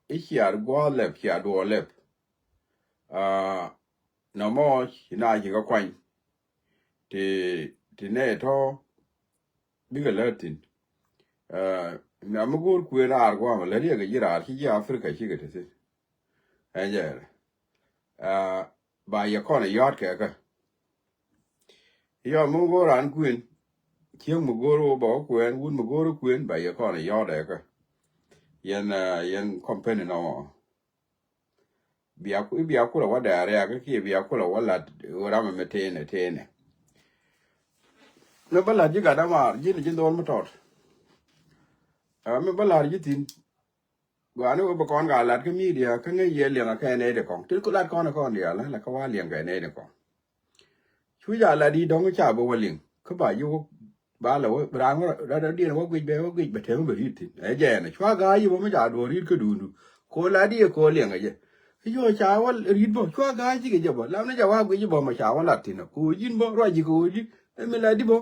ichiar gwalep chia duolep no mo na chi ga kwany ti ne to biga latin na mugur ku na argwa ma le ga jira chi ji afrika chi ga te anje ba ya kona yot ka yo mugur an kuin chieng mugur bo kuen un mugur kuen ba ya kona yot ka yen company no biya kula wada ya ka ki biya kula wala ora ma metene no bala ji ga da mar ji ni jin don motor me bala ji tin gwa no ba kon ga lat ka media ka nge ye le ka ne de kon til ku lat kon dia la ka wa le ga ne de kon chu ya la di dong cha bo walin ka ba yu ba la wa ra ngo da di no gwi be te mo ri tin e je ne chwa ga yu mo ja do ri ka du ko la di ko le ga je yo cha wa ri bo chwa ga ji ga je bo la ne ja wa gwi bo ma cha wa la tin ko yin bo ro ji ko ji e me la di bo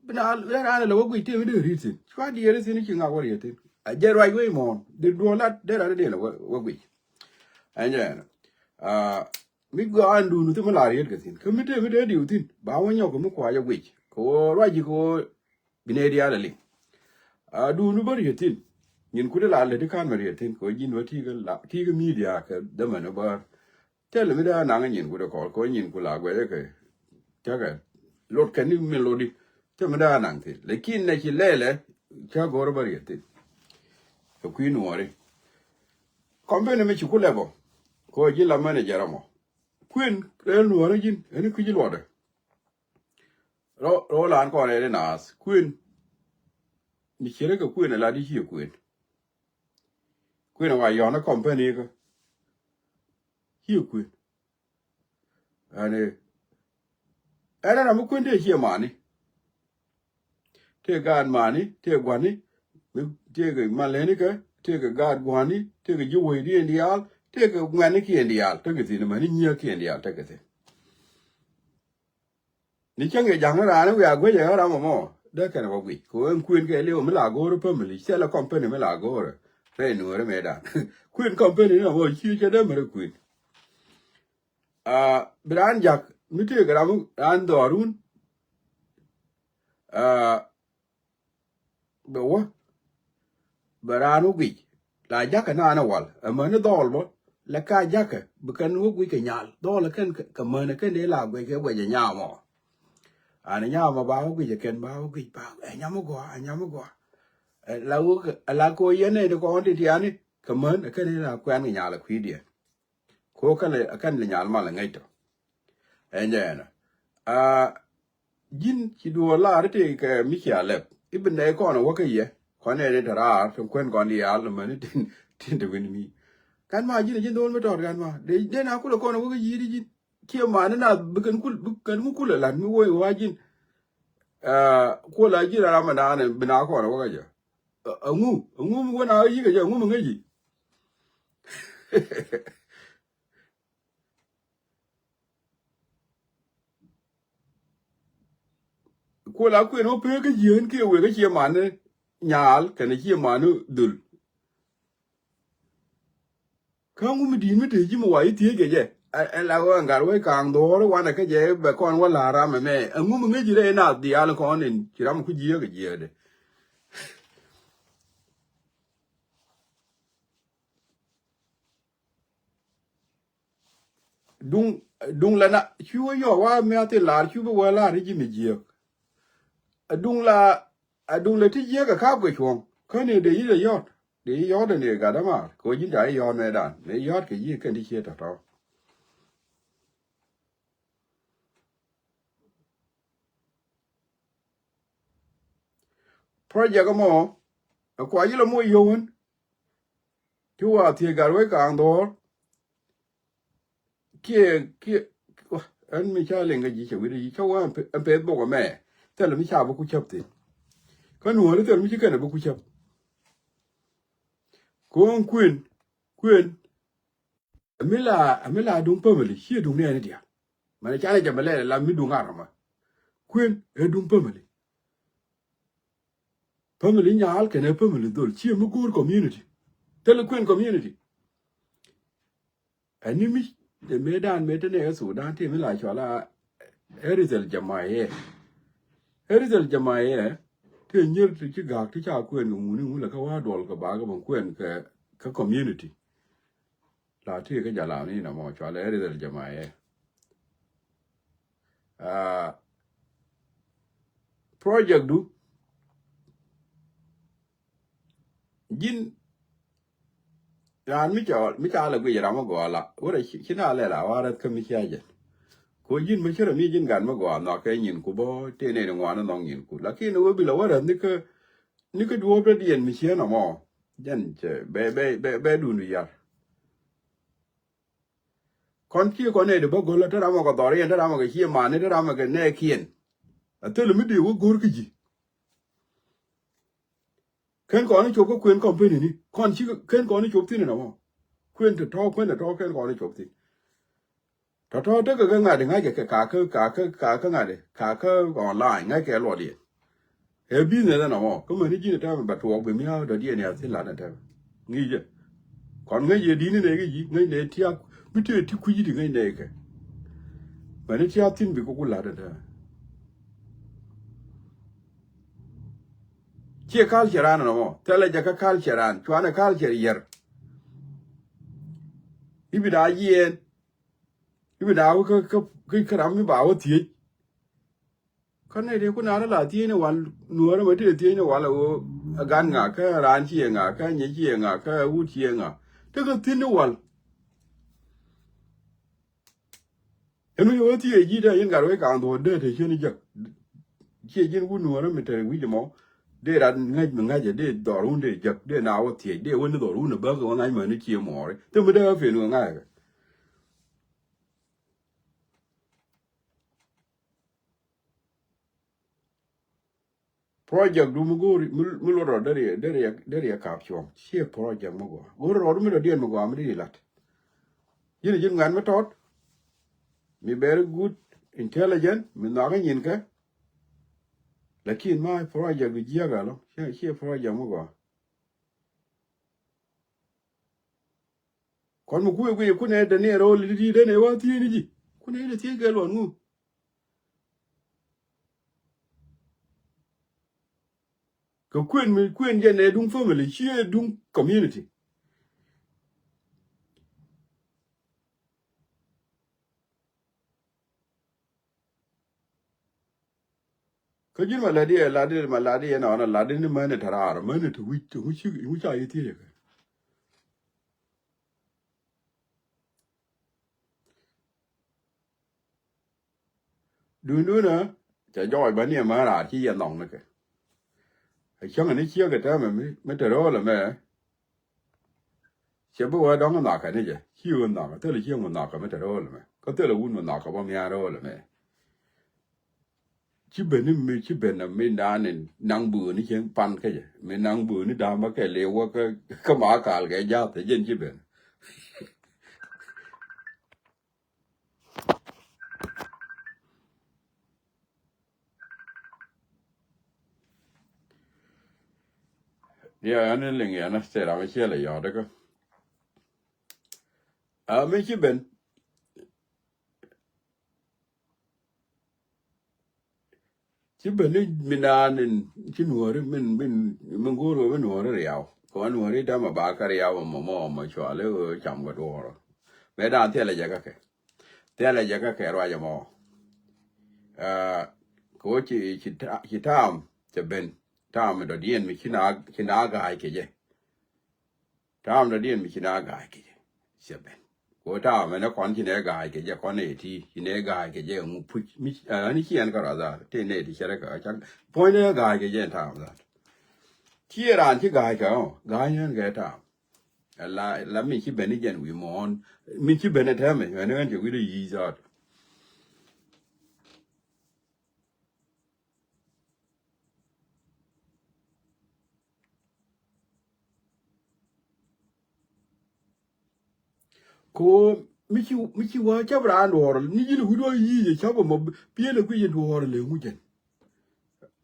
bina la la wa gwi te de ri tin chwa di re tin ki nga wa ri tin a je ro gwi mo de do la de ra de la wa gwi anje mi go andu nu te ma la ri ga tin ko mi te di tin ba wa nyo ko mu kwa ya gwi ko ro ji ko bine dia la li du nu bari tin yin ku de la le de kan ma ri tin ko yin wa ti ga media ka da ma no ba tel mi da na yin ku de ko yin ku la gwe ke ta ga lot kan ni melody te mi da na tin lekin na ki lele ka go ro bari tin ko ku nu ore company me ku le bo ko ji la manager mo queen el nu ore jin eni ku ji lo de ro lan ko ne nas queen ni chere ka queen la di hi queen wa yo na company ka hi queen ane era na mu queen de hi mani te gan mani te gwani te ga maleni ka te ga gad gwani te ga ju we di ndial te ga ngani ki ndial te ga tin mani nya ki ndial te ga tin ni change jang ra na ya gwe ya ra mo de ka na gwi ko en queen ke le o me la go ro family se la company me la go ro re nu re me da queen company na mo chi che de me queen bran jak mi te ga mu an dorun be wo baranu gwi la jaka na na wal amana dol bo la ka jaka bukan wo gwi ke nyal dol kan ka mana kan de la gwi ke gwe nya mo ana nya ma ba wo gwi ken ba wo gwi ba nya mo go la wo la ko yene de ko ndi tiani ka man kan de la kwan nya la kwi dia ko kan le nyal ma la ngai to enjena jin ki do la rete ka mi kya le ibn ne ko na wo ke ye ko ne de dara so kwen ko ni ya lo man tin de win mi kan ma jin do me to kan ma de na ku ko na wo ke yi jin ke ma na bukan ku la mi wo wa jin ko la ji ra ma na ne bina ko na wo ke je ngu wo na yi ke je ngu mo ngi ko la ku no pe ke yin ke we ke ma ne nyal ke ne ke ma nu dul ka ngu mi di mi te ji mo wa yi tie ke je la wo ngar we kang do ro wa na ke je be kon wa la ra me ngu mo ngi re na di al ko nin ki ram ku ji ke je de dung la na chu yo wa me ate la chu bo wa la ri ji mi ji dung la ti je ka ko chong ka ne de yi de yot de yot de ne ga da ma ko ji da yo ne da ne yot ke yi ke di che ta to project mo ko yi lo mo yo won tu wa ti ga we ka ndo ki an mi cha le nga ji che wi ji cha wa pe bo ko me te lo mi cha bo ku chap ti ka nu ri te mi chi ke ne bo ku chap ko queen amila dung family chi dung ne dia ma cha le ja ma le la mi dung ara ma queen e dung family nya al ke ne family dol chi mu gur community Telequin community. And you miss the Medan Metane Sudan, Timila Chola, Erizal Jamaye. Erizal Jamaye, 10 years to Chigak, to Chaquin, Mulakawa, Dolka Bagam, Quen, community. La Tika Jalani, no more, Chola, Erizal Jamaye. Project do. Jin ran mi cha la gu yara ma go la ora china le la wara ka mi cha je ko jin ma chira mi jin gan ma go no ka nyin ku bo te ne ngwa no nyin ku la ki no bi la wara ni ka duo be dien mi cha no mo jan che be du nu ya kon ki ko ne de bo go la ta ma go do re ta ma ga chi ma ne ta ma ga ne kien a te lu mi de wo gor ki ji ken ko ni chop ko kwen company ni kon chi ken ko ni chop tin no mo kwen to ken ko ni chop tin to de ga nga de nga ke ka nga de ka online nga ke lo di e bi ne na mo ko me ni ji ta ba to be mi ha do di ne a tin la na ta ngi je kon nga ye di ni ne ge ji nga ne ti a mi te ti ku ji di nga ne ke ba ne ti a tin bi ko la da ta che culture an no mo tele ja ka culture an twana culture yer ibi da yen ibi da ka ram mi ba wo ti kan ne de ku na la ti ne wal nuor ma te ti ne wal o gan nga ka ran chi nga ka ni chi nga ka u chi nga te ka ti ne wal enu yo ti e ji da yin ga ro ka ndo de te chi ni ja chi jin ku nuor mi te wi mo de ran nga je de do ru de ja de na wo ti de wo ne do ru ne ba ko nga ma ni chi mo re te me de fe nu nga project du mu go mu lo ro de ka pyo chi project mo go ro mi do de mo go am di lat yin jin ngan ma tot mi very good intelligent mi na ga yin ka lakin ma project bi ya ga lo chi project mo go kon mu ku ne de ne ro li de ne wa ti ni ji ku ne de ti ga lo nu ko kwen je ne dung family chi dung community ko jin ma la di na la di ni ma ne tarar ma ne tu wi cha yi ti ga du na cha joy ba ne ma ra chi ya nong ne ke ai chang ne chi ga ta me te ro la me che bu wa dong na ka ne je chi wo na ka te le chi wo na ka me te ro la me ko te le un na ka ba mi ya ro la me chi ben ni me chi ben na me da ne nang bu ni chen pan ka je me nang bu ni da ma ke le wa ka ma ka ga ja te jen chi ben ya ane le nge na se ra me che le ya de ko a me chi ben chứ bên ấy mình ăn nên chứ nuôi đấy mình go rồi mình nuôi đấy riau còn nuôi đấy đã mà ba cái riau mà chua lấy chậm cái đồ rồi bé đàn thế là cái rồi mà có chị tham cho bên tham mình đồ điên mình khi nào gai cái gì tham đồ điên mình khi nào gai cái gì cho bên có tham mình nó còn khi nào gai cái gì còn này thì khi nào gai cái gì ông phụ mình anh khi anh có ra thế này thì sẽ cái chắc point này gai cái gì tham ra chia ra chỉ gai gai nhân cái tham là mình chỉ bên này dân vi mòn mình chỉ bên này tham mình anh chỉ vi đi ra ko miki wa chabra ndor ni jil wido yi chabo mo piele ku yin ndor le ngujen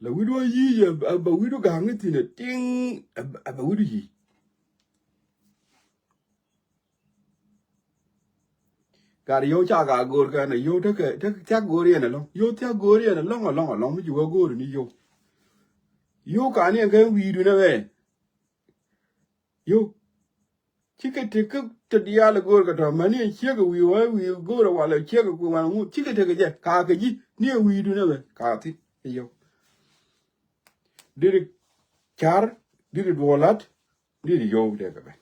la wido yi ba wido ga ngiti ne ting ba wido yi gà đi vô cha gà gồ cái này vô thế chắc gồ đi này long vô chắc gồ đi này long mới chịu gồ được đi vô cả này cái video này về vô chỉ cái đi à là gồ cái thằng mà này chỉ cái video gồ rồi hoặc là chỉ cái của mình chỉ cái gì cả cái gì này video này về cả thì vô đi char đi volat đi vô đây cái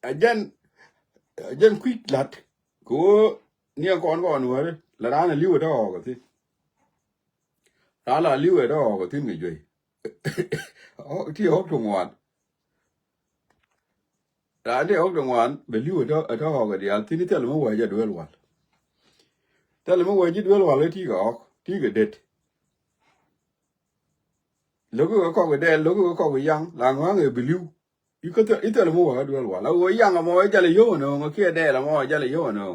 ajan quick lat ko ni con nữa là đã là lưu ở đó cái gì đã là lưu ở đó cái thứ người gì thì học trong ngoan đã thì học trong ngoan bị lưu ở đó cái gì thì nó là mới giờ đuổi luôn thế là mới giờ đuổi luôn lấy thì cái đệt lúc có cái đèn lúc có cái yang là ngoan người bị lưu ít là mới giờ đuổi luôn là cái yang là mới giờ lấy vô nữa mà kia đèn là mới giờ lấy vô nữa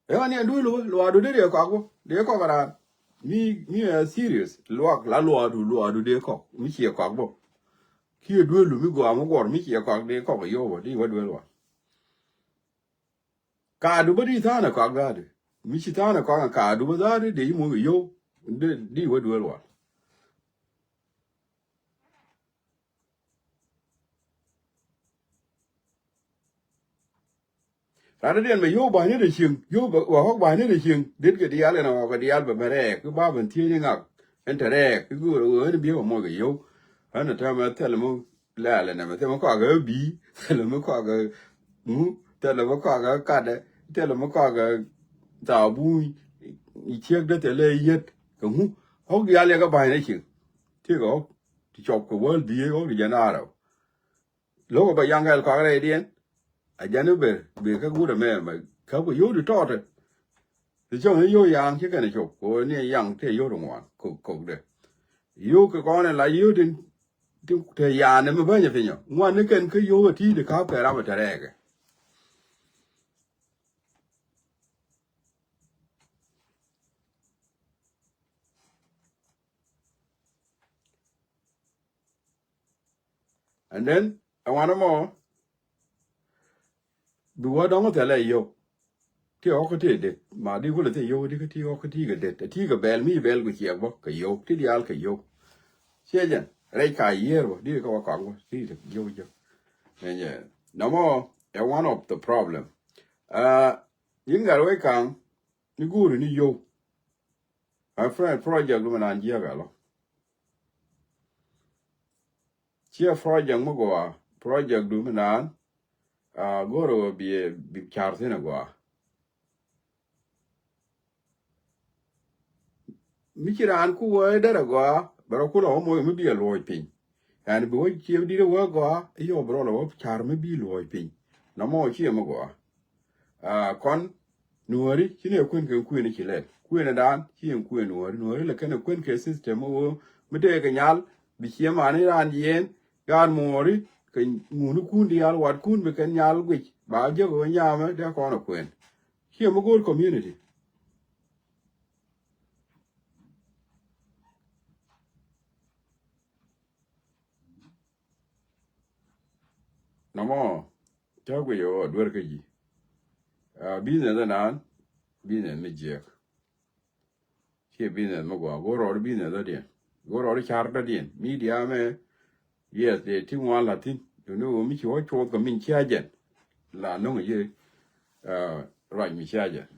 anh ấy đuổi luôn đuổi đấy để có cái nào mi serious lo de ko mi chi ko bo ki do lu mi go am go mi chi ko de ko yo bo di wa do lo ka du ba di ta na ko ga de mi chi ta na ko ka du ba da de mo yo de di wa do lo ra de me yo ba ne de shin yo ba wa ho ba ne de shin de ke di ale na ko di al ba mere ku ba ban ti ni ngak en tere ku go bi mo ga yo ana ta ma tele mo la na ma te mo ko ga bi tele mo ko ga mu tele mo ko ga ka de tele mo ko ga ta bu I chek de tele yet ko mu ho ya le ga ba ne chi ti go ti chop ko wol di go di na ro lo ko ba yang ga ko ga dien a janu be ka gu de me ma ka ko yo di to de ti chong yo yang chi ka ne chop ko ne yang te yo dong wa ko de yo ko ne la yo din te ya ne me ba nya fe nyo ngwa ne ken ke yo ti de ka pe ra ba ta re ke and then I want more du wa dong te le yo ti o ko te de ma di ko le te yo di ko ti o ko ti ga de ti ga bel mi bel ko chi bo ka yo ti di al ka yo che jen re ka yer bo di ko ka ko ti de yo and no more one of the problem yin ga we kan ni guru ni yo my friend project lu na ngia ga lo chia project mo go project du na goro bi char se na go mi chiran ku we da go baro ku lo mo mi bi lo pin and bi wo chi di wo go yo bro lo char mi bi lo pin no mo chi mo go kon nuori chine kwen ke kwen ni chile kwen dan chien kwen nuori le ken kwen ke system wo mede ke nyal bi chiema ni ran yen gan mori ke ngunu kun di al wat kun be ken nyal gwi ba je go nyama de ko no kwen chiemo go community no mo tagwe yo dwer ke ji business nan business me je che business mo go ro business da de go ro char da de media me yes de ti wan latin you know mi cho ko min chia jen la no ye right mi chia jen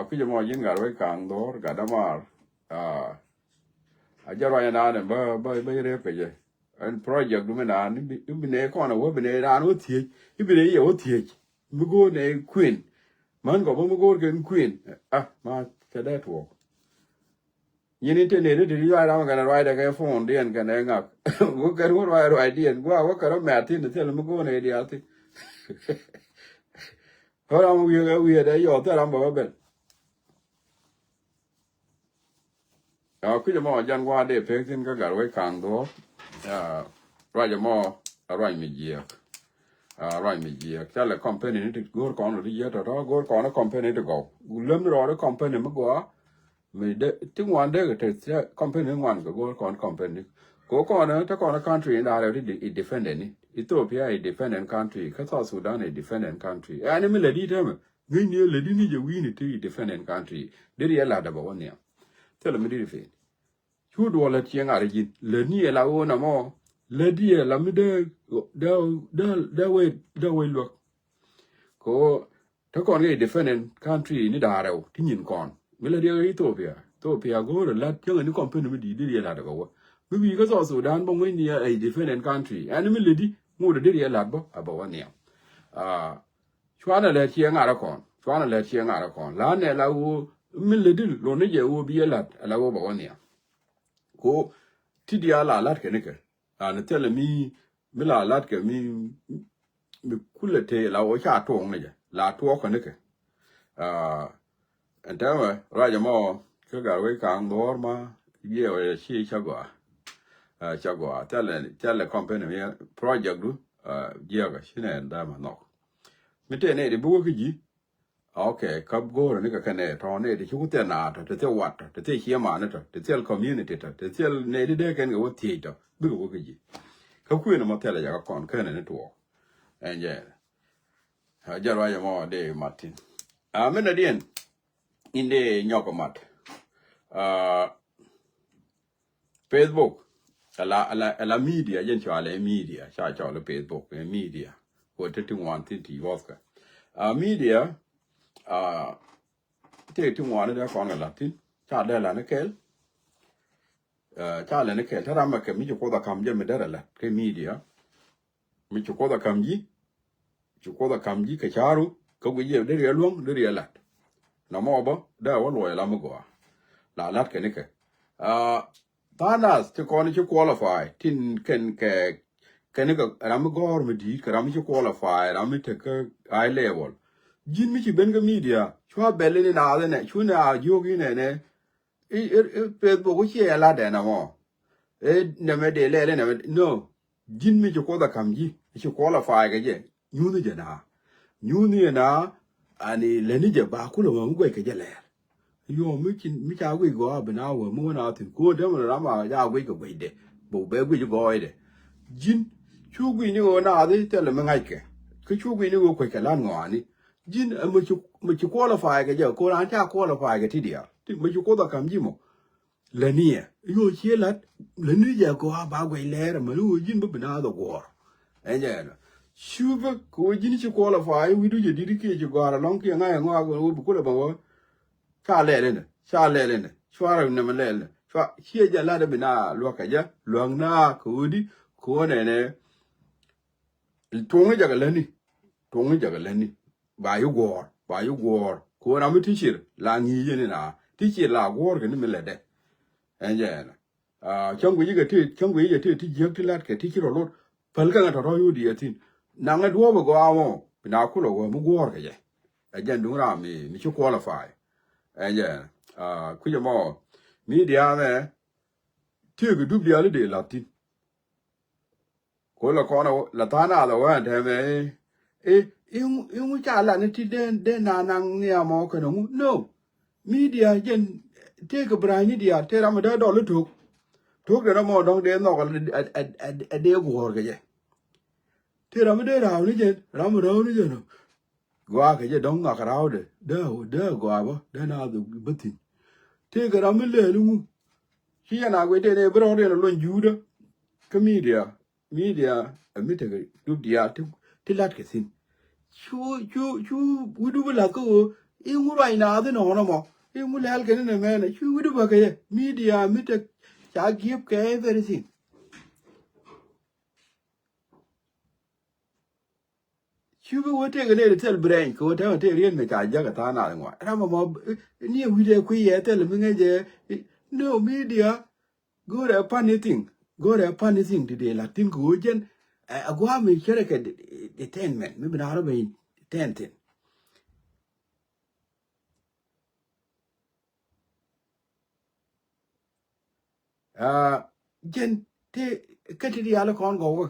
ku je mo yin ga we kang dor ga da mar a ja ro na ne ba re pe je an project du me na ni bi ne ko na wo bi ne ran wo ti bi ne ye wo ti mi go ne queen man go mo go ke queen ma ta da to yin internet de ri ra ma ga ra da ga phone den ga ne ngak wo ka ro ra dien wo ka ro ma tin de le mo go ne di ati ho ra mo wi da yo ta ra ba ben ku je mo jan wa de pe tin ga ga we kang do ra je mo ra mi ji right me ji ta le company ni go ko no ri ya ta go ko no company to go lem ro company mo go me de ting one de te company one go con company go con ta con country in there it defending Ethiopia a defending country South Sudan a defending country and me lady them ni lady ni je win it defending country de ya la da ba won ya tell me di fe chu do la tieng a ri le ni la o na mo le di la mi de we look ko ta con a defending country ni da re ti nyin con me le di Ethiopia go la tieng ni company me di la da ba wa we go South Sudan bong we ni a defending country and me lady mu de ya la ba wa ne chwana le tieng a ra con la ne la wo mi le di lo ne je wo bi la wo ba wa ne ko ti dia la lat ke ne ke ne tele mi la lat ke mi kulete la wo cha tong ne la to ko ne ke enta ra ja mo ke ga we ka ngor ma ye we chi cha go tele company mi project du ye ga shine nda ma no mi te ne de bu ko ji okay kap go ne ka ne to ne de chu te na to te wat to te hie ma ne to te community to te ne de ken go ti to bu go ko ji ka ku ne mo tele ja kon ka ne to en je ha ja ra ja mo de Martin me na dien in de nyoko mat Facebook la media jen cha le media cha le Facebook media ko te tu wan ti woska media te tu wan da kon la tin cha de la ne kel cha le ne kel ta ma ke mi ko da kam je me da la ke media mi ko da kam ji ke charu ko wi je de ye luong de ye la na mo ba da wa lo la mo go la lat ke ne ke Tanas te kon che qualify tin ken ga ram gor me di ram che qualify ram te ke high level jin mi chi ben ga media chwa bele ni na ne chu na yogi ne Facebook ko che la de na mo ne me de le ne no jin mi ko da kam ji chi qualify ga je nyu ni na ani le ni je ba ku lo mo gwe ke je le yo mi cha we go ba na wo mo na tin ko de mo ra ma ya we go we de bo be we go de jin chu gwi ni go na de te le ma ngai ke chu gwi ni go ko ke lan ngo ni jin mo chu qualify ke je ko ran cha qualify ke ti dia ti mo chu ko da kam ji mo le ni yo che la le ni je ko ba we le ma lu jin bu na do go en je na chu ba ko jin chu qualify we du je di ke je go ra long ke ngai ngo go bu ko le ba cha le ne chwa ne ma le chwa hie ja la de bina lo ka ja lo na ko di ko ne tong ja ga le ni ba yu gor ko na mi ti chir la ngi je ni na ti chir la gor ke ni me le de en je na chong wi ga ti je ti lat ke ti chiro lo pal ka to ro yu di tin na nga do bo go awo bina ku lo go mu gor ke je a jan du ra mi chu qualify en je ku je mo media ne ti ga du bia le de latin ko la ko na la ta na la wa de me yung cha la ne ti de na nang ni mo ka no media jen te ga bra ni dia te ra ma da do lu tuk de mo dong de no ka de go ga je te ra ma de ra ni je ra ma ro ni je no gwa ka je dong ga ka ra de gwa ba de na du bitin te ga ra ma le lu chi na gwe de ne bro de lo ju de ka media mi te ga du dia ti lat ke sin chu wu du la ko e mu rai na de no no mo e mu le al ke ne me na chu wu du ba ke media mi te cha give ke everything chu wu te ga ne tel brain ko ta te rien me ka ja ga ta na ngwa ra mo ni wi de ku ye te le mi nge je no media go re panicking de la tin ko jen agwa mi chere ke detainment mi bina ro be detention jen te kati di ala kon go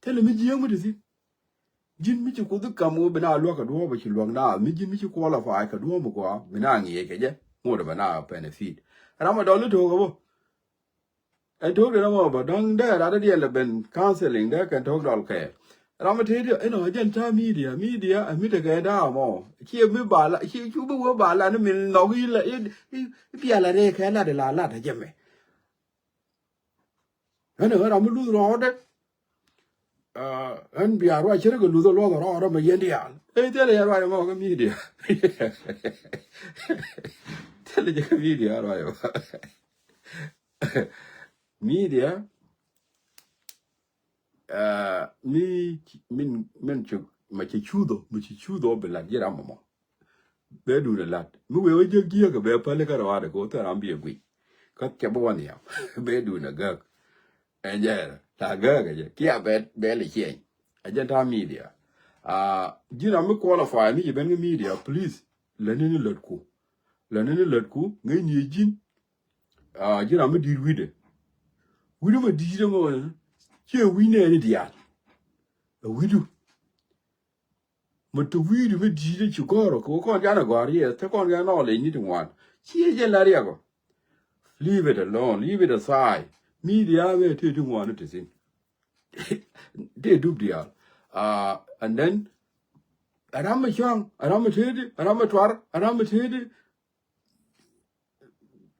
te le mi jeng mi di jin mi ko du kam wo bina lo ka do ba chi lo na mi jin mi ko la fa ka do mo ko bina ngi ke je more than a benefit. And I'm a dollar to go. I told them about down there, other deal been counseling, they can talk all care. And I'm a tell you, agenda media, and meet a guy down more. Here, me bala, here, you will bala, and mean, no, if you are like, can I la la, Jimmy? And I'm a lose order. And be a right, you're going to lose a lot of order, my Yandian. I tell you, right among media. Tell you, media, right? Media, me, mention, chudo, be like Yeramamo. They do the lot. Move away, you gear, a bear, Pelicar, go to and be a week. Cut Cabonia, be doing a gug. And yeah, la gug, yeah, barely here. Agenda media. Me qualify me, even media, please. Lenin Lutku. Lenin Lutku, Nan Yijin. Me did with it. We do a digital here, we need any yard. We do. But to we do digital you go, go on, here, take on your knowledge, need one. Here's your Lariago. Leave it alone, leave it aside. Media, we take one to see. They do deal. And then, and I'm a young, and I'm a teddy, and I'm a twar, and I'm a teddy.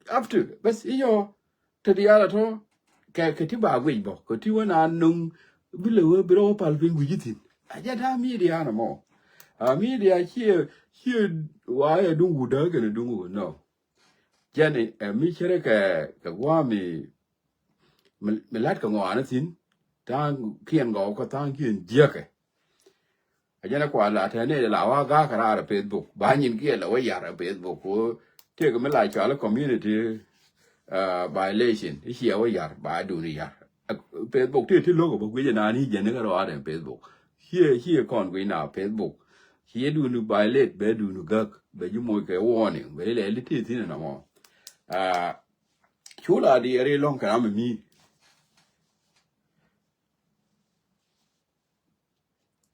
After, but you to the other. Katiba Weibo, Cotiwan unknown below below palping with it. I just have media animal. Media here, why I do good dog and do no. Jenny, and me chereka, Kawami, Melatka no anything, Tang Kian go, Tang Kian Jerke. I just quite like a nail, our Gakara Facebook, buying gear away yard Facebook, take a Melaka community. Violation. Here we are by doing here. Facebook to look about we and general order in Facebook. Here can't we now Facebook. Here do you violate bed do you gug, but you make a warning. Very little thing no more. Chula the very long can me.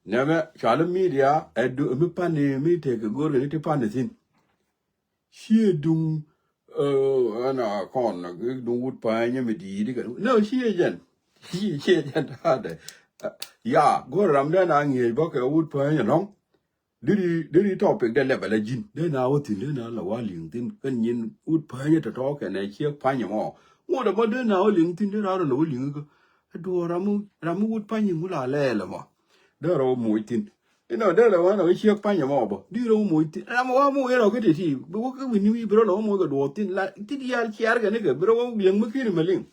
Never shall media I do a panny me take a good little panny thing. Here do and a corner, do wood pine, no, she agent. She agent had yeah, go around then and he buck a wood pine along. Did he topic the level of gin? Then I would think then I'll LinkedIn, and yin wood pine to talk and I hear pine more. What about then now LinkedIn? There are no link. I do a ramu wood pine mula lelama. There are more tin. There one of which you find your mob. Do you know more? I'm one more get it. But what can we knew bro no more go tin like did you hear a nigga, bro? Young McKinney.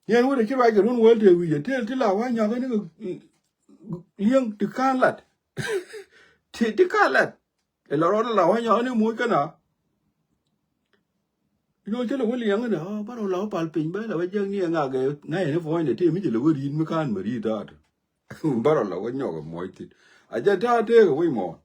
Yeah, what a like a run well till we tell our one young to can't let. The can't let. A lot of la one young more can. You know, tell a William and oh, but a lot of palping by the young young again. Nay, if one the team, you would in McCann, Marie that. Barrel when you're moited. I just take away more.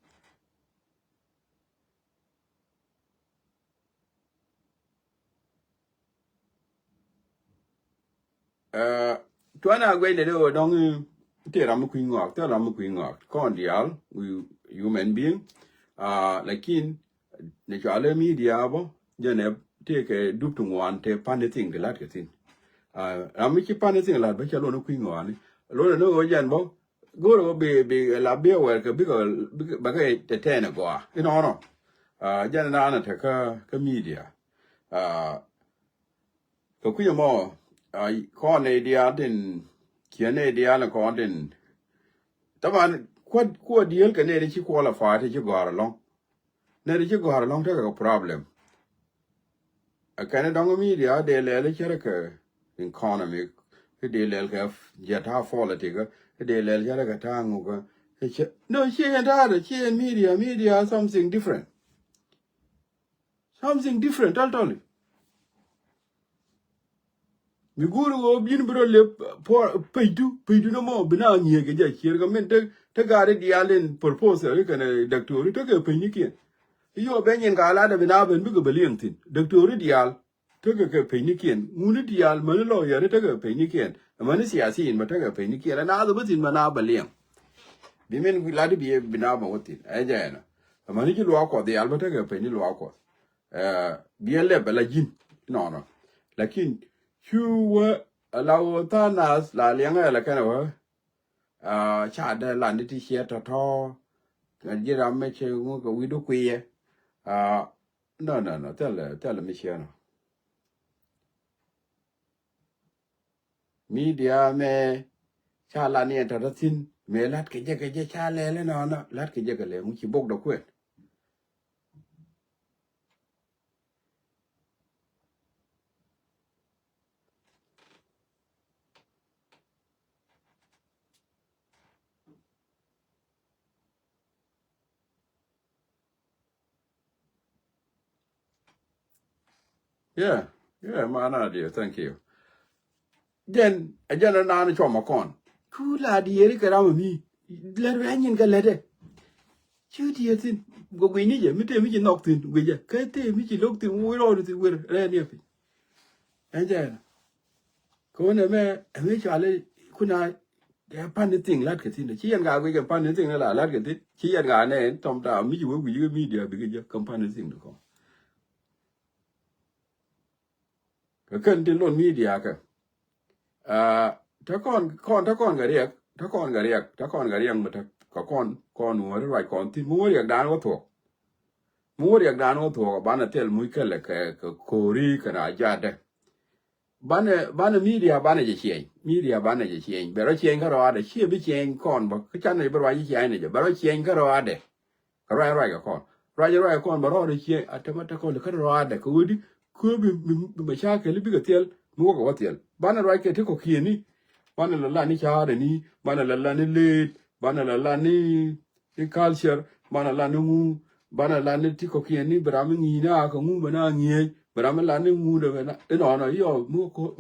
Twana way the door don't tell I'm a queen walk, tell I'm a queen walk. Cordial, we human being, like in the Charlie media, then take a dupe to one, take panning the latter thing. I'm making panning a lot, but you're not a queen one. Lord, no, Jan, go to be a labia worker because the 10 ago. In honor, Jan and Anna take a media. The Queen more, I call a dear in Kiane Diana Condin. The one quite deal can she qualify that you got along. Now that you got along, take a problem. A Canada media, they let a economic. They let have Jetta political. They let Jalaga Tango. No, she and other, she and media are something different. Something different, I'll tell you. We go to bin bro for pay no more benang here get here comment take the island proposal you can a doctor take a penny. You are banging Galada Benab and big billion thing. Doctor Dial take a penny can, Munidial, Manilo, you take a penny can, a Manisia scene, but take a penny can, and other was in Manabalium. The men will like to be a Benaba with it, Ajana. ma ni ki lo ko de alba te ke pe ni lo ko bien le bela jin no lakin chuwa lawo ta nas la lianga la kana wa cha da la ni ti che to ji ra me che ngo ko wi do kwi no tell me che no media me cha la ni ta tin me lat ke je cha le no lat ke je ke le mu chi bok do kwen yeah mana dear thank you jen na ni choma kon ku la di ri ka ra mi le ra nyin ka le de chu di tin go gwi ni je mi te mi ji nok tin gwi je ka te mi ji lok tin wo ro ti wer re ni fi jen ko ne me cha le kuna ya pan ni ting lat ka tin de chi yan ga gwi ga pan ni ting la lat ka tin chi yan ga ne tom ta mi ji wo gwi mi dia bi ga kam pan ni ting ko ka kan tin lon mi dia ka ta con ga riek mà ta có con nuôi rồi con thì mua riek đàn ô thuộc bán là tel mũi cái là cái cori cái nào ra đây bán media bán là gì media bán là gì bây giờ cái rồi để chia với chuyện con mà cái chân này bây giờ gì này giờ bây giờ chuyện cái rồi để cái rồi cái con rồi con bây giờ để chia à thằng ta con cái rồi để cứ bị sao cái lúc bị cái tel mua cái tel bán rồi cái thứ có kia ni bana la ni chare ni bana la ni late bana la ni culture bana la ni ngu bana la ni ti ko kien ni bra mi ni na ko ngu bana ngie bra mi la ni ngu de na no yo mu ko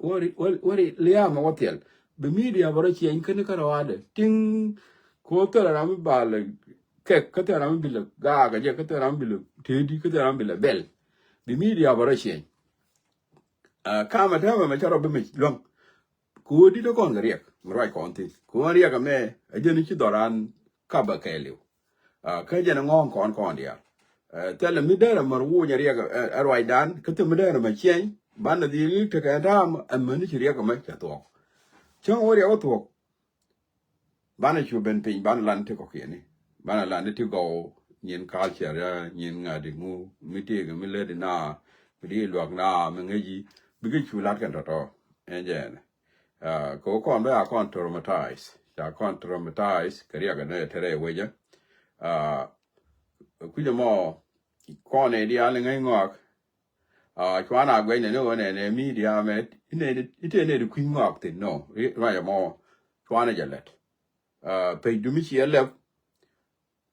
wori le ma hotel be media bora chien ken ka rawade ting ko to la mi ba le ke ka te ra mi bil ga je ka te ra mi bil te di ka te ra mi bil bel be media bora chien kama ta ma charo be mi long ko di to kon riek mrai kon ti ko riek me a je ni chi doran ka ba ke liu ka je na ngon kon dia tele mi dera mar wu nya riek roi dan ka te mi dera ma chen ban na di te ka da ma ni chi riek ma cha to chong o ri o to ban na chu ben pin ban lan te ko ke ni ban lan ti go nyen culture ya nyen nga di ngu mi ti ga mi le di na mi di luak na mi ngi bi gi chu lat kan to en je ko kon ba kon traumatize kariya ga ne tere weja ku je mo kon e dia le ngai ngok chwana gwe ne no ne media me ite ne ku ngok tin no ra mo chwana jalet pe du mi chi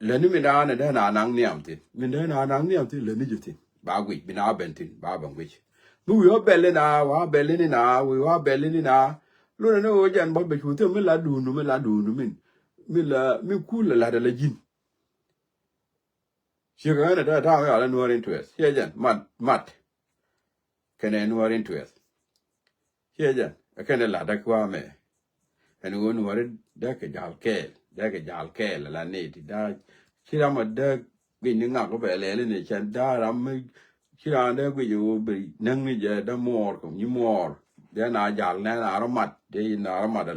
le ni mi da ne da na nang niam tin mi da na nang niam tin le ni ju tin ba gwi bi na ben tin ba ban gwi bu yo bele na wa bele ni na we wa bele ni na lo na o jan ba be chu te mi la du nu mi ku la da la jin shi ga na da ta ya la no rin twes shi jan mat kene no rin twes shi jan kene la da kwa me en go no rin da ke jal ke la ne ti da shi ra ma da gi ni nga ko be le ni chan da ram mi shi ra da gi ju bi nang ni je da mor ko ni mor de na jal na aromat de na aromat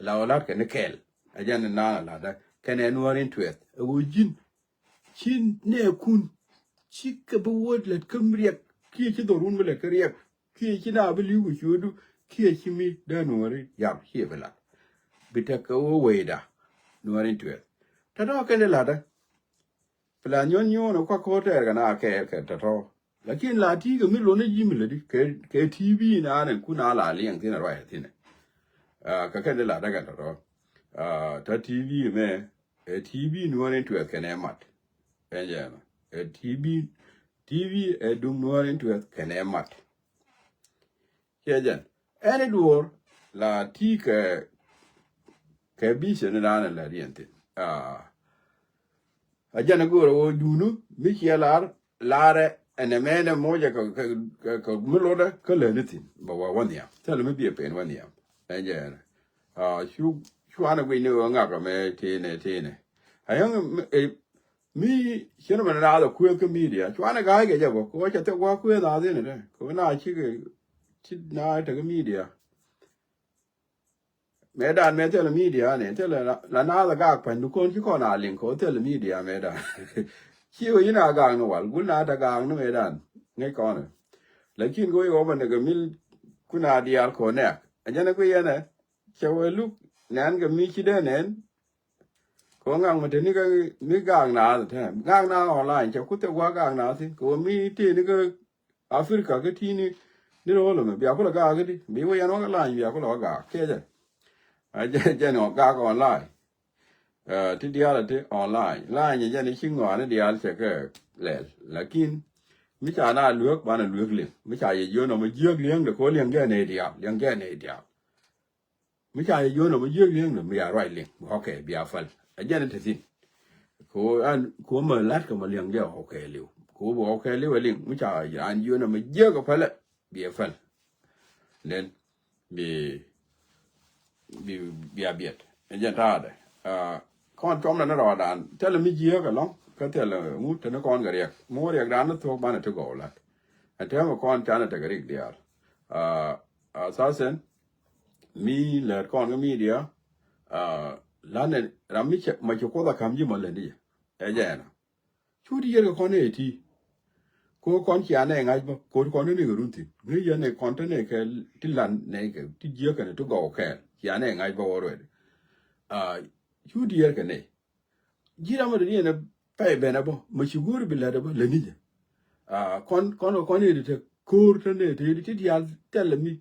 la olat ke ne kel ajan na la da kene no rin twes o jin chin ne kun chika bu word let kamriak ki chi dorun bele kriak ki chi na bi liu chudu ki chi mi da nori yam hi bela bita ka o weda nori twes ta do kene la da pla nyon no kwa ko te ga na ke ta to lakin la ti ga mi lo ne yimi le di ke tv na ne ku na la liang tin ra tin ka kene la da ga to ta tv me tv nori twes kene mat enjema tv dum norin twes kene mat jejen ene duor la ti ke bise ne dana la riente ajana goro o dunu mi chelar lare ene mene moja ka muloda ka lenetin ba wa wania tele mi bi pen wania enjena shu ana gwi ne nga ka me tene ayang mi chino man na da kuya ka media chwana ga ga jabo ko cha te kwa kuya da de ne ko na chi ga chi na ta ga media me dan me te la media ne te la na da ga pa du kon chi ko na lin ko te la media me da chi wo ina ga no wal gu na da ga no me dan ngai ko ne lakin go yo ban ga mil kuna dial ko ne ajana ko yana chawe lu nan ga mi chi de nen ko ngang ma ni ga mi gang na the gang na online cha ku te wa gang na thi ko mi ti ni ga afrika ga ti ni ro lo me bia ko ga ga di mi wo ya no ga la bia ko lo ga ke ja a ja no ga ko online ti dia la ti online la ni ja ni chi ngwa ni dia se ke le lakin mi cha na luok ba na luok le mi cha ye yo no ma jiek liang de ko liang ge ne dia liang ge ne dia mi cha ye yo no ma jiek liang de mi ya right liang okay bia fal a ja ni ti ko an ko ma lat ko ma liang ge okay liu ko bo okay liu liang mi cha ya an yo no ma jiek ko fal bia fal len bi bia biet a ja ta de kon chom na ro dan tel mi jiek ka long ka tel mu te na kon ga riek mo riek dan to ba na to go la ate ma kon ta na te ga riek dia asasen mi le kon ga mi dia la ne rami che ma ko da kam ji ma le ni e ja na chu di ye ko ne ti ko kon chi ane ngai ba ko kon ne ga run ti ngi ye ne kon te ne ke ti lan ne ke ti je ka ne to go ke chi ane ngai ba wo re chu di ye ka ne jira ma de ne pa be na bo ma chi gur bi la de bo le ni kon ne de kur te ne te ti dia tel mi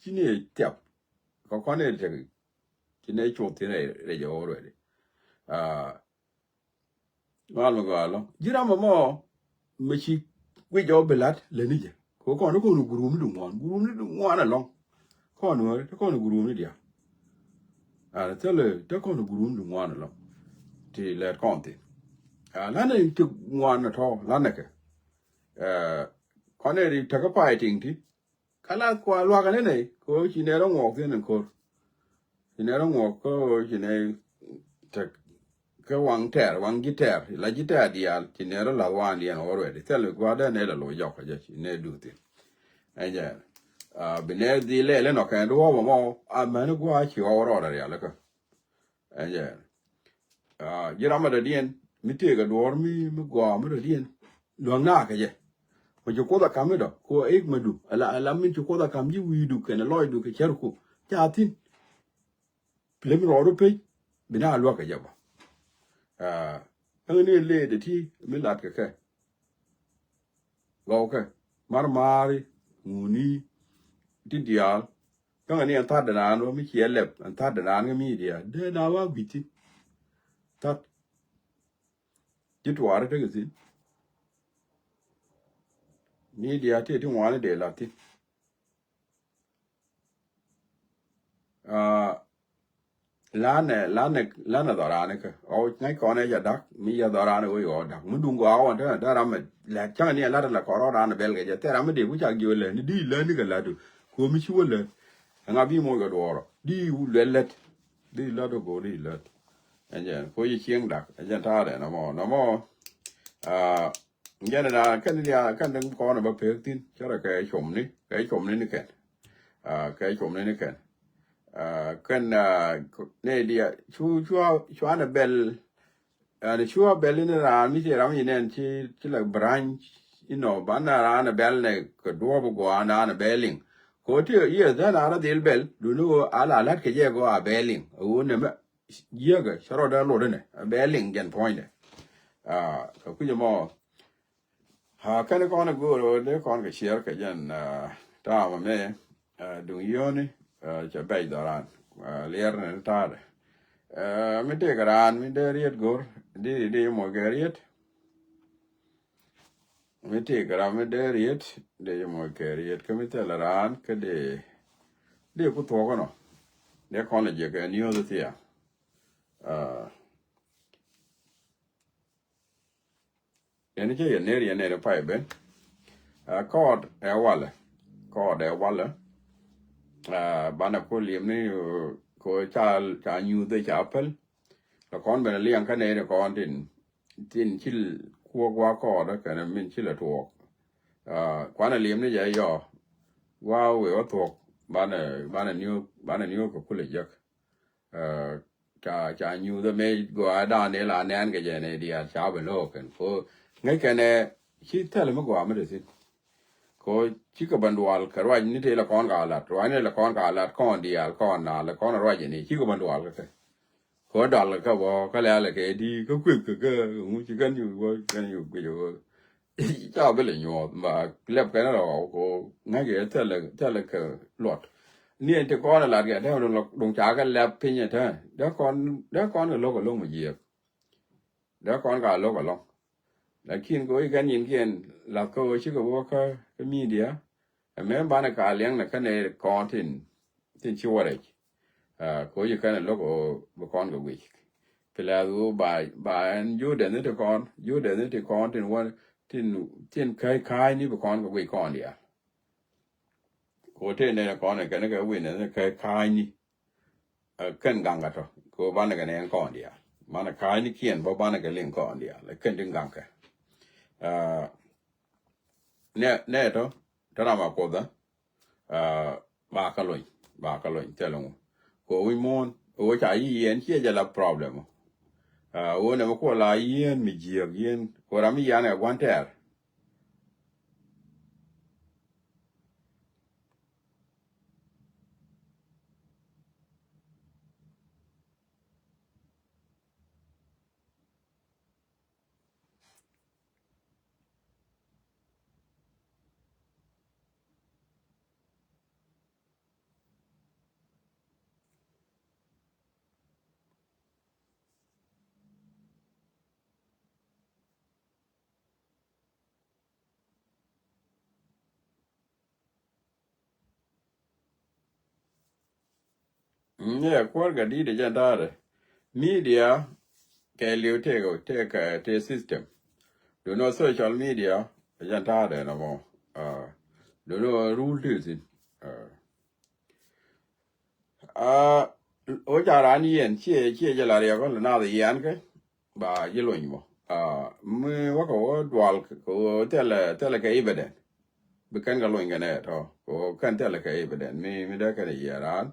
chi ne tap ko kon ne te chi ne chu ti ne re jo re malo galo jira ma mo ma chi wi jo belat le ni ko kon ko nu guru mi du ngwan na long kon no te kon guru mi dia te le te kon guru mi du ngwan na long ti le kon ti la ne ti ngwan na to la ne ke kon ne ri ta ka pai ting ti kala kwa lwa ka ne ko chi ne ro ngok ti ne ko chi ne ro ngok ko chi ne ta ka wang ter wang gitar la gitar dia chi ne ro la wan dia no ro te le gwa da ne la lo yo ka ja chi ne du ti ja bine di le no ka do mo a ma no gwa chi o ro da ya le ka ja jira ma da dien mi te ga dor mi gwa ma da dien lo na ka je ma jo ko da kam do ko ek ma du ala min jo ko da kam ji wi du ke na loy du ke cher ku ja tin ple mi ro pe bina lo ka ja ba ne le de ti mi lat ka ka lo ka mar mari nguni ti dial kan ni an ta da na no mi che le an ta da na ga mi dia de na wa biti ta ti to ara de ga ni dia te ti wa ne de la ti lana da rane ka o ngai ko ne ja dak mi ya da rane o dak mu dungo awan da ram la cha ni la la ko ro rane bel ga te ram de bu cha gi le ni di le ni ga la du ko mi chi wole nga bi mo ga do ro di u le let di la do go di let anja ko yi chieng dak anja ta de na mo ngene na kan den ko na ba pe tin cha ra ka chom ni ni ke ka chom ni ke kan ne dia chu ana bel ana chu bel ni ra mi je ram ni nen chi la branch bana ra ana bel ne ko do go ana beling ko ti ye da na ra del bel du no ala lat ke je go a beling o ne ma ye ga sharo da lo ne beling gen point ko ku je mo ha kan ko na go ro de ko ga share ke jan ta ma me du yo ni cha bai doran ler ne tare mi te garan mi de riet gor di mo geriet mi te garan mi de riet de mo geriet ke mi te laran ke de ku to ko no de ko le je ke ni o de tia ene je ne de pai ben kod e wale bana ko liam ni ko cha nyu de cha pel la kon ben liang ka ne kon tin tin chil kwa kwa ko da kana min chila to kwana liam ne ya yo wa we wa to bana new ko kule jak cha nyu da me go da ne la nan ga je ne dia cha ba lo kan ko ngai kana chi tele ma go ma de sin ko chi ka bandwal karwa ni te la kon ga la rwa ne la kon ga la kon dia kon na la kon rwa je ni chi ka bandwal ka ko dal ka bo ka la ke di ko kwi ka mu chi kan yu go kan yu go yo cha ba le nyo ma lep ka na ro ko ngai ge tele ka lot ni te kon la ga da dong cha ka lep pin ya ta da kon lo ko lo ma ye da kon ga lo ko lo lakin ko kan yin kien la ko chi ko bo ka media me ba na ka liang na ka ne content tin chi wa ko yi kan lo ko bo kon go wi pela du ba yu de ne te kon tin wa tin kai ni bo kon go wi kon dia ko te ne kon ne ka ne ka wi ne kai ni kan gang ga to ko ba na ka ne kon dia ma na kai ni kien bo ba na ka ling kon dia la kan tin gang ka ne to tara ma ko da ba ka loin te lo ko wi mon o cha yi yen che ja la problem o ne ko la yen mi ji yen ko ra mi ya ne wan ter ne ko ga di de ja dare media ke liu te system do no social media ja dare na mo do no rule this o ja ran yen che ja la ya ko na de yan ke ba yi lo mo me wa ko dwal ko tele ke ibeden be kan ga lo ngane to ko kan tele ke ibeden mi da ka ya ran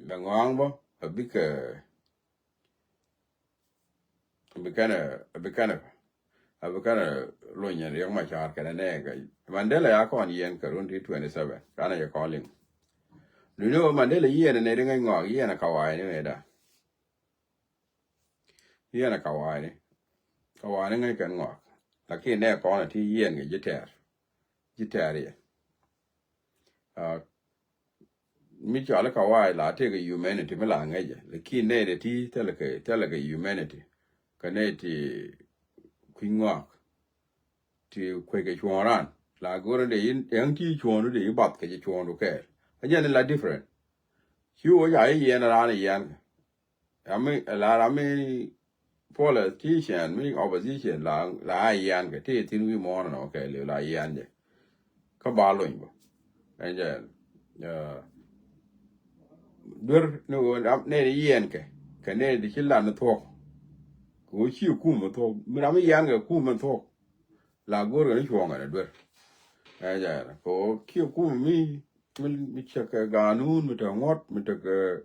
da ngong bo bi ka be kana lo nyen yang ma char ka ne ga mandela ya ko yen ka run 27 kana ya calling no mandela yen ne ringa ngo yen ka wa ne da yen ka wa ne ngai kan ngo lakini ne ko na ti yen ge jiter ye mi cha ka wa la te ge humanity me la ngai je lakini ne de ti tele ke humanity ka ne ti kwingwa ti kwe ke chworan la gore de yin yang ti chwonu de bat ke chwonu ke ajen la different you ya yen ra ne yan ami politician mi opposition la yan ke ti tin wi mo no ke le la yan je ka ba lo yin bo aje dur no ne yen ke ne di chila na to ko chi ku mo to mi ra mi yan ke ku mo to la gore ne chwonga ne dur aje ko ki ku mi cha ka ganun mi ta ngot mi ta ke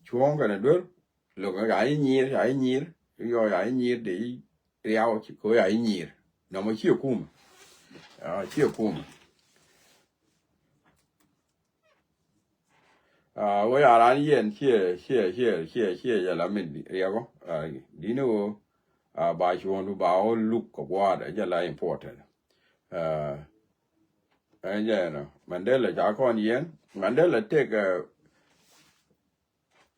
chwonga ne dur lo ga ai nyir yo ai nyir de riao chi ko ai nyir no mo chi ku chi ku我呀然yen谢la min riago dino ba chuonu ba o look ko wada ja la important no mandela ja kon yen mandela take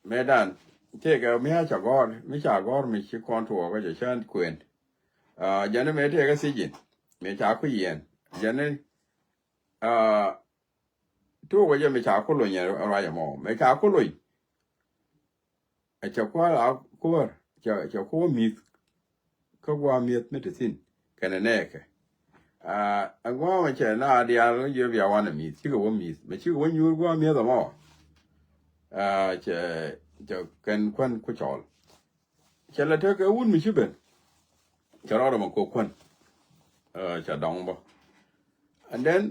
medan take mi ha cha gor mi chi kon to ga ja chan kwen jana me take sijin me cha ku yen jana tu wa je me cha ku lo nya ra ya mo me cha ku lo a cha kwa la ku cha ku mi ka gwa miet me te sin kana neke agwa ma che na dia lo ye bia wa na mi chi go mi me chi go nyu gwa mi da mo che kan kwan ku chol chả là thế cái un mình chứ bên chả đó là một cuộc quân chả đóng bao and then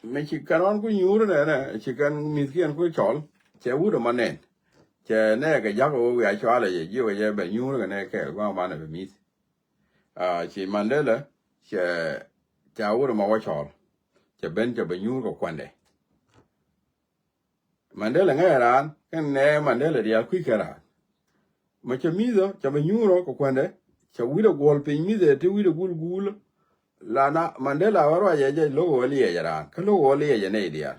mình chỉ cần ăn cái nhiều rồi nè chỉ cần mình khi ăn cái chọn chả u được mà nè chả nè cái giác của cái chó là gì vậy vậy bên nhiều rồi nè cái qua mà nè mình chỉ mà đây là chả u được mà cái chọn chả bên nhiều cái quan đấy mà đây là ngay ra cái nè mà đây là đi ăn cái ra mà chả mi đó chả bên nhiều rồi cái quan đấy chả u được gol pin mi đấy thì u được gul la na Mandela warwa je logo wali ya jara ka logo wali ya ne dia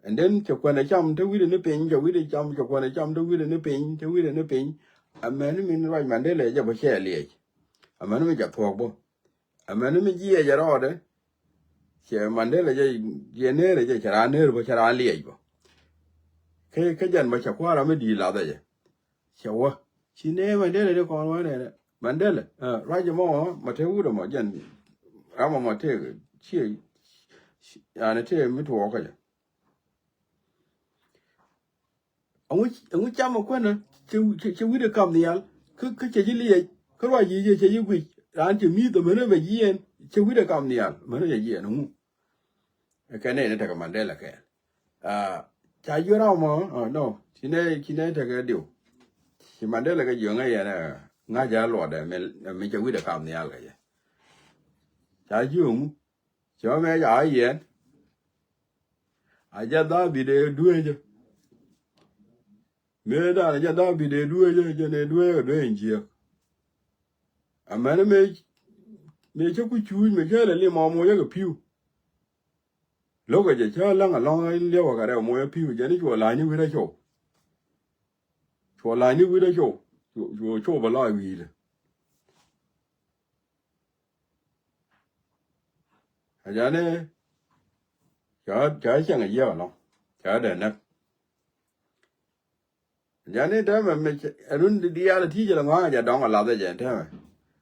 and then to kwana cham to wi ne pin to wi cham to kwana cham to wi ne pin to wi ne pin a man min right Mandela je bo che li a man mi ja thok bo a man mi ji ya jara de che Mandela je ne je chara ne bo chara li bo ke jan ba cha kwa ra me di la da je che wa chi ne Mandela de kon wa ne Mandela right mo ma te wu do mo jan mà thế chia này thế mới thuộc cái ông chăm một quen nữa chứ biết được cầm gì à cứ chơi gì vậy cứ nói gì chơi gì quỷ anh chỉ mi tụi mình về gì anh chứ biết được cầm gì à mình nói gì đúng cái này nó thật là đây là cái trái dưa đâu mà no chỉ này thật cái điều thì mà đây là cái dưỡng này nè ngay giờ lọt đấy mình chưa biết được cầm gì à cái trái dưa cho mẹ giả gì anh giờ đó bị để đuôi chứ mẹ đã giờ đó bị để đuôi chứ cho nên đuôi anh chị mà nó mẹ cho cái chui mẹ cái là liên mò mua cái phiêu lúc cái chơi lăng ở long liêu cái đó mua cái phiêu cho nên chùa lại như vậy đó chùa lại như vậy đó chùa bà lại vì là giờ này chở chẳng là gì à nó chở đèn nè giờ này đó mà mình đi ra là thi cho là ngon giờ đón là làm thế thế mà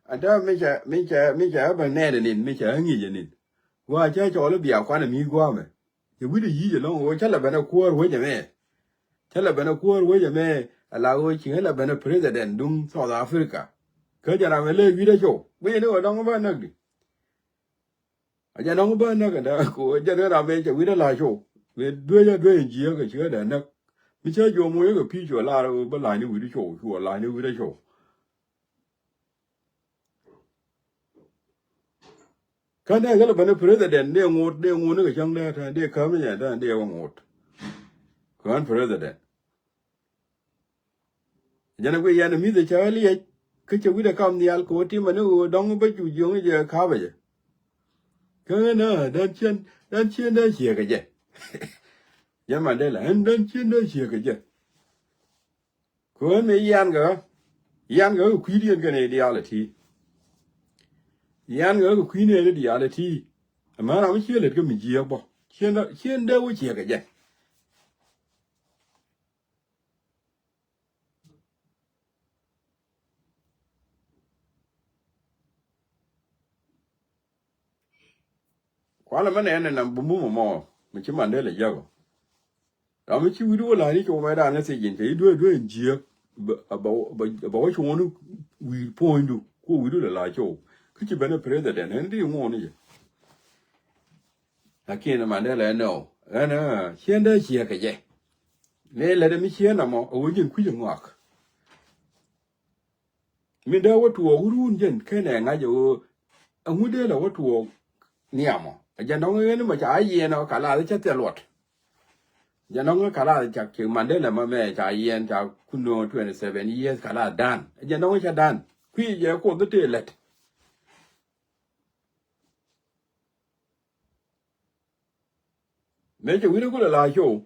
anh đó mình chở bằng nè để nín mình chở gì vậy nín qua chơi cho nó biểu quan là mi qua mà thì quý được gì vậy nó chắc là bên nó cua với nhà mẹ chắc là bên nó cua với nhà mẹ là ôi chỉ là bên nó president đúng South Africa cái giờ nào mình lên video show bây giờ nó đang có bao nhiêu giờ nó có bao nhiêu cái đó của giờ nó làm về chỉ video live show về đuôi gì cái chuyện đó nó mình chơi cho mỗi cái phi cho là bên lại như video show của lại như video show cái này cái là bên nó president đeo ngột nó cái trong đó thôi đeo cấm như vậy đó đeo ngột còn president giờ nó bây giờ nó mới được chơi li cái chuyện video cam đi al của team mà nó đóng với chủ dương giờ khá vậy cái nó đơn chân đó gì cái gì nhưng mà đây là anh đơn chân đó gì cái gì còn mấy anh cái quý điên cái này đi al thì yan cái quý này đi al thì mà nó mới chơi được cái mình gì không chuyện đó với gì cái gì quá là mấy này nằm bùm mà mò mình chỉ mình đây là giàu đó mới chịu đua lại đi chỗ mấy đàn nó sẽ nhìn thấy đuôi hình chia bảo chỗ nó we point du cô we đua lại chỗ cái chỉ bên nó president nó đi ngon này là kia mà đây là no nó hiện đây chia cái gì này là mình chia nào mà ở trên quý trường ngọc mình đâu có thua luôn trên cái này ngay chỗ ông đây là có thua niệm giờ nó nghe nó mà trái gì nó cả là chết tiệt luật giờ nó nghe cả là chắc chừng mà đây là mà mẹ trái gì chắc kuno 27 years cả là đan giờ nó nghe đan khi giờ có cái tiền lệ nếu chúng nó có là show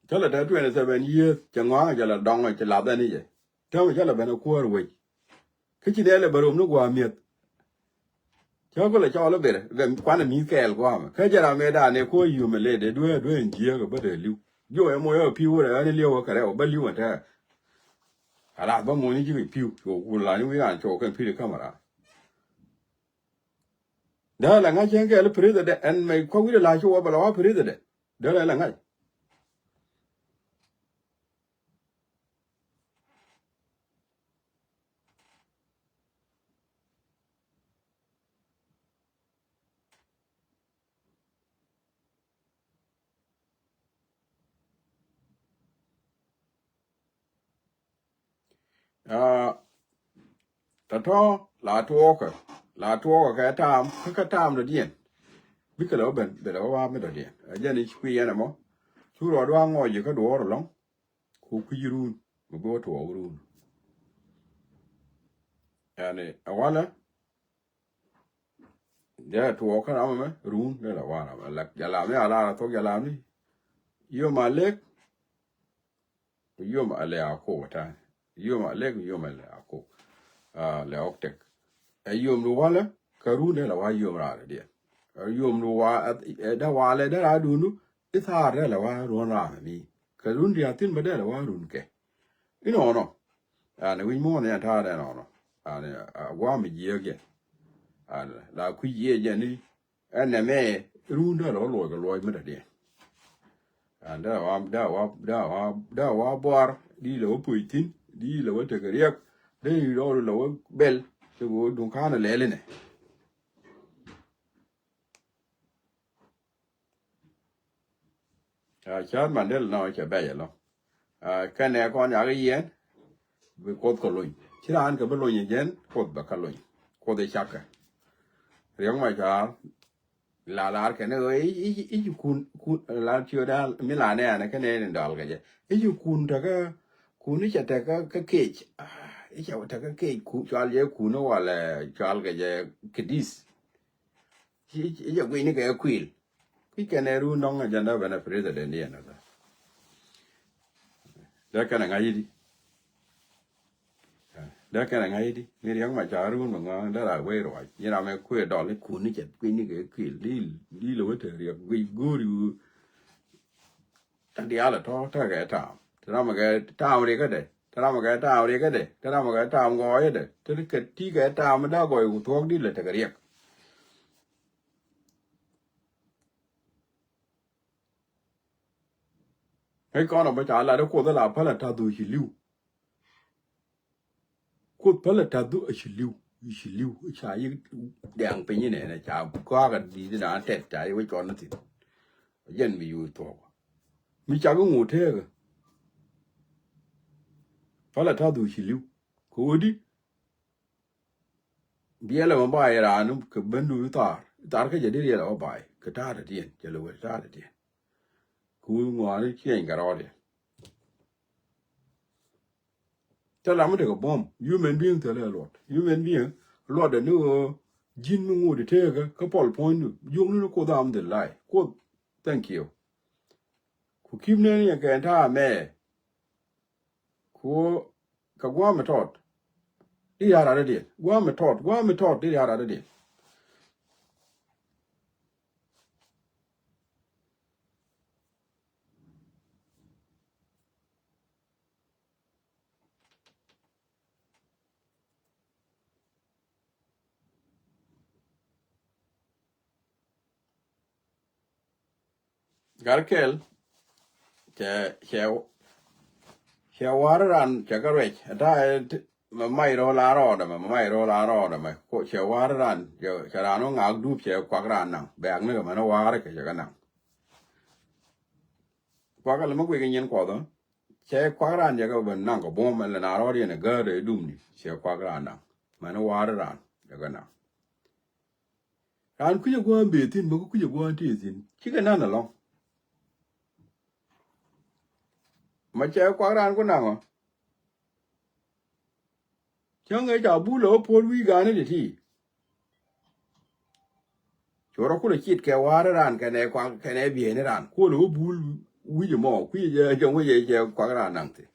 chắc là 27 years chẳng ngó giờ là đong rồi chỉ làm đây này vậy theo mà chắc là bên nó cua rồi cái chuyện này là bờ nó qua miệt cho có là cho nó về quan là mi kẹo qua mà cái giờ nào mẹ đàn này có nhiều mà lấy để đuôi hình chia cái bất để lưu vô em mua ở piu rồi anh lưu cái đấy ở bên lưu mà thế à là bao mua những cái piu rồi là những cái ảnh chỗ cái piu được không mà đó là ngay trên cái là president anh mày có biết là chỗ bao lâu president đó là ngay แต่ท้อลาทัวก็แค่ตามก็ตามเดียนบิกแล้วเป็นว่าไม่เดียนยันนี่คุยนะมั้งชูรอดว่างอยก็ดูอร์ลองคุยรูนมันก็ถั่วรูนอันนี้เอาวะละเดี๋ยวถั่วข้าวมันไหมรูนนี่แหละว่านะหลักอย่าลามนี่อะไรทุกอย่าลามนี่ยมมาเล็กยมอะไรอาโคท่านยมมาเล็กยมอะไรอาโคแล้วออกเด็กไอ้ยมรู้ว่าละก็รูนนี่แหละว่ายมราเดียยมรู้ว่าได้ว่าเลยได้ราดูนู้อิสระเลยว่ารุนรามีก็รุนเดียตินไม่ได้ละว่ารุนแกอินอ๋อเนาะเนี่ยวิมอนเนี่ยท่าได้เนาะเนี่ยว่าไม่เยอะแกลาคุยเยอะอย่างนี้เนี่ยแม่รุนได้หรอลอยก็ลอยไม่ได้เดียได้ว่าบาร์ดีแล้วปุยตินดีแล้วเทกเรียกได้แล้วเบลจะกูดูข้านั่นเลยเนี่ยชาร์มันเดลน้อยจะไปยังไงแค่เนี่ยก่อนอยากเรียนไปโคตรก็ลุยที่ร้านก็ไปลุยอย่างเย็นโคตรแบบก็ลุยโคตรได้ชักกันเรื่องไม่ช้าลาแค่เนี่ยอยู่คุณลาเชื่อได้ไม่ลาเนี่ยนะแค่เนี่ยดอลกันจะอยู่คุณแต่ก็คุณนี่จะแต่ก็เคจจะว่าแต่ก็เคจคุณชาวเลี้ยคุณว่าแหละชาวกันจะคิดดิสจะคุยนี่ก็คุยพี่แค่เนี่ยรู้น้องอาจารย์ได้เป็นประธานเนี่ยนะได้แค่ไหนไงดีได้แค่ไหนไงดีนี่เรื่องมาจากรู้มั้งได้หลายเวรอยยี่เราไม่คุยดอลเลยคุณนี่จะคุยนี่ก็คุยดีเลยเถอะเรียกคุยกูรูตั้งเดียวละท้อถ้าแกถามถ้าเรามาแกถามอะไรก็ได้ถ้าเรามาแกถามอะไรก็ได้ถ้าเรามาแกถามก็ได้ถ้าเกิดที่แกถามมันได้ก็อยู่ท้องดีเลยแต่ก็เรียกให้ก่อนออกมาจากอะไรแล้วคนตลาดพลัดทาดูชิลิวคนพลัดทาดูชิลิวชายแดงไปยี่เนี่ยนะชาวก็กันดีนะเต็ดใจไว้ก่อนนั่นสิยันมีอยู่ตัวมีจากก็งูเท่กันพลัดทาดูชิลิวกูดิเบี้ยแล้วมันบ่ายร้านนู้นก็บันดูตาก็จะได้เรียนแล้วบ่ายก็ตาเดียนจะรู้ว่าตาเดียนกูงัวนี่เชี่ยงกันรอเดียแต่เราไม่ได้กับบ้อม human being แต่ละหลอด human being หลอดเดี๋ยวนู้จินมึงงูดิเท่กันก็พอลพอยน์ยุ่งนี่ก็ดามเดลไลก็ thank you กูคิดเนี่ยแกนท่าแม่กูกับว่าไม่ทอดที่ยาอะไรเดียว่าไม่ทอดที่ยาอะไรเดียการเกลเชวารันจะก็เรชถ้ามันไม่รอลารอดมันไม่รอลารอดมันก็เชวารันจะร้านงากดูเชวกวากรันนังแบกนึกมันวาระก็จะกันนังกวากแล้วมันก็ยังยันกว่าตัวเชวกวากรันจะก็เป็นนังก็บ่มมันเลยนารอดเนี่ยก็เลยดุมนี่เชวกวากรันนังมันวาระรันจะกันนังร้านคุยกับเบตินมันก็คุยกับที่สินคิดกันนั่นน่ะลองมาเชวกวากรันก็นังอ่ะยังไงจะบูโลพอลวิกานี่ที่ชัวร์คุณคิดแค่ว่าร้านแค่ไหนกวางแค่ไหนเบียร์ในร้านคุณรู้บูลวิจมอคุยจะจังว่าจะกวางร้านนั่งเถอะ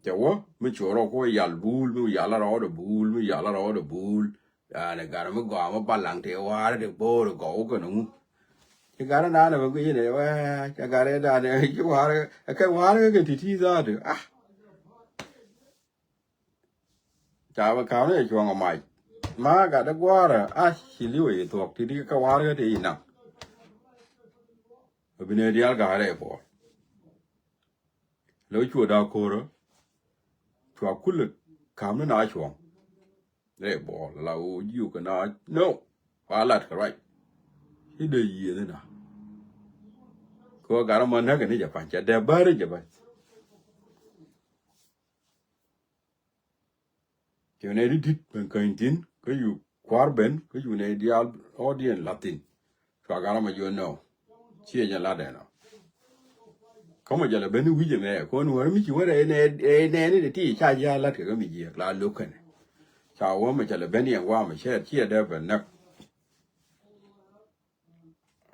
แต่ว่าไม่ชัวร์ก็ยาลบูลไม่ยาลารอดบูลไม่ยาลารอดบูลเนี่ยการมันก็มาปั่นหลังเทว่าเด็กโบเด็กก็กันนู้ที่การนั้นเนี่ยมันก็ยังไงว่าที่การนั้นเนี่ยที่ว่าแค่ว่าก็ที่ซะเถอะจ้าว่าเขาเนี่ยช่วงออกมามาก็ได้กว่าชิลิวไอ้ตัวที่ก็ว่าก็ที่นั่งเป็นเรื่องการอะไรพอแล้วชัวร์ดาวโคร์ชัวร์คุณคำนั้นน่าชัวร์เนี่ยบอกเราอยู่กันนะ no ว่าลัดกันไรที่เดียร์เนี่ยนะ ko gara man ha ni Japan cha de bar Japan yo ne dit ben kan tin ko yu kwar ben ko yu ne dial audience latin so gara ma yo no chi ya la de no como ya la ben wi je ne ko no mi chi wa ne ni de ti cha ya la ke mi ji la lo kan cha wo ma cha la ben yan wa ma che chi de ben na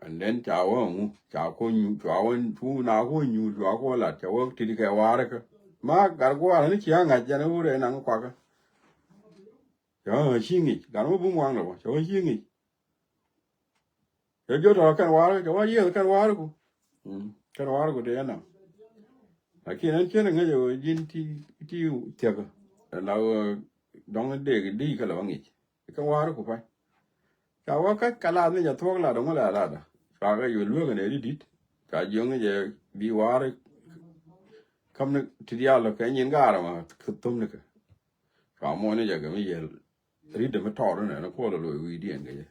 and then cha wo mu cha ko nyu cha wo tu na ko nyu cha ko la cha wo ti ke wa re ka ma gar ko wa ni chi nga ja ne wo re na ko ka ya chi ngi gar mo bu wang lo cha wo chi ngi ya jo ta kan wa re cha wa ye kan wa re ko kan wa re ko de na aquí nan chen nga jo jin ti te ka la dong de di ka lo ngi ka wa re ko pa cha wa ka kala ni ja thok la dong la da cha ga yu lu ga ne di cha jo ngi je bi wa re kam ne ti dia lo ka nyin ga ra ma ku tum ne ka cha mo ne ja ga mi ye ri de ma to ne na ko lo wi di en ga je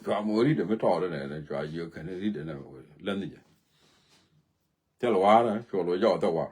cha mo ri de ma to ne cha jo ka ne ri de na len ni ja te lo wa ra cho lo yo to wa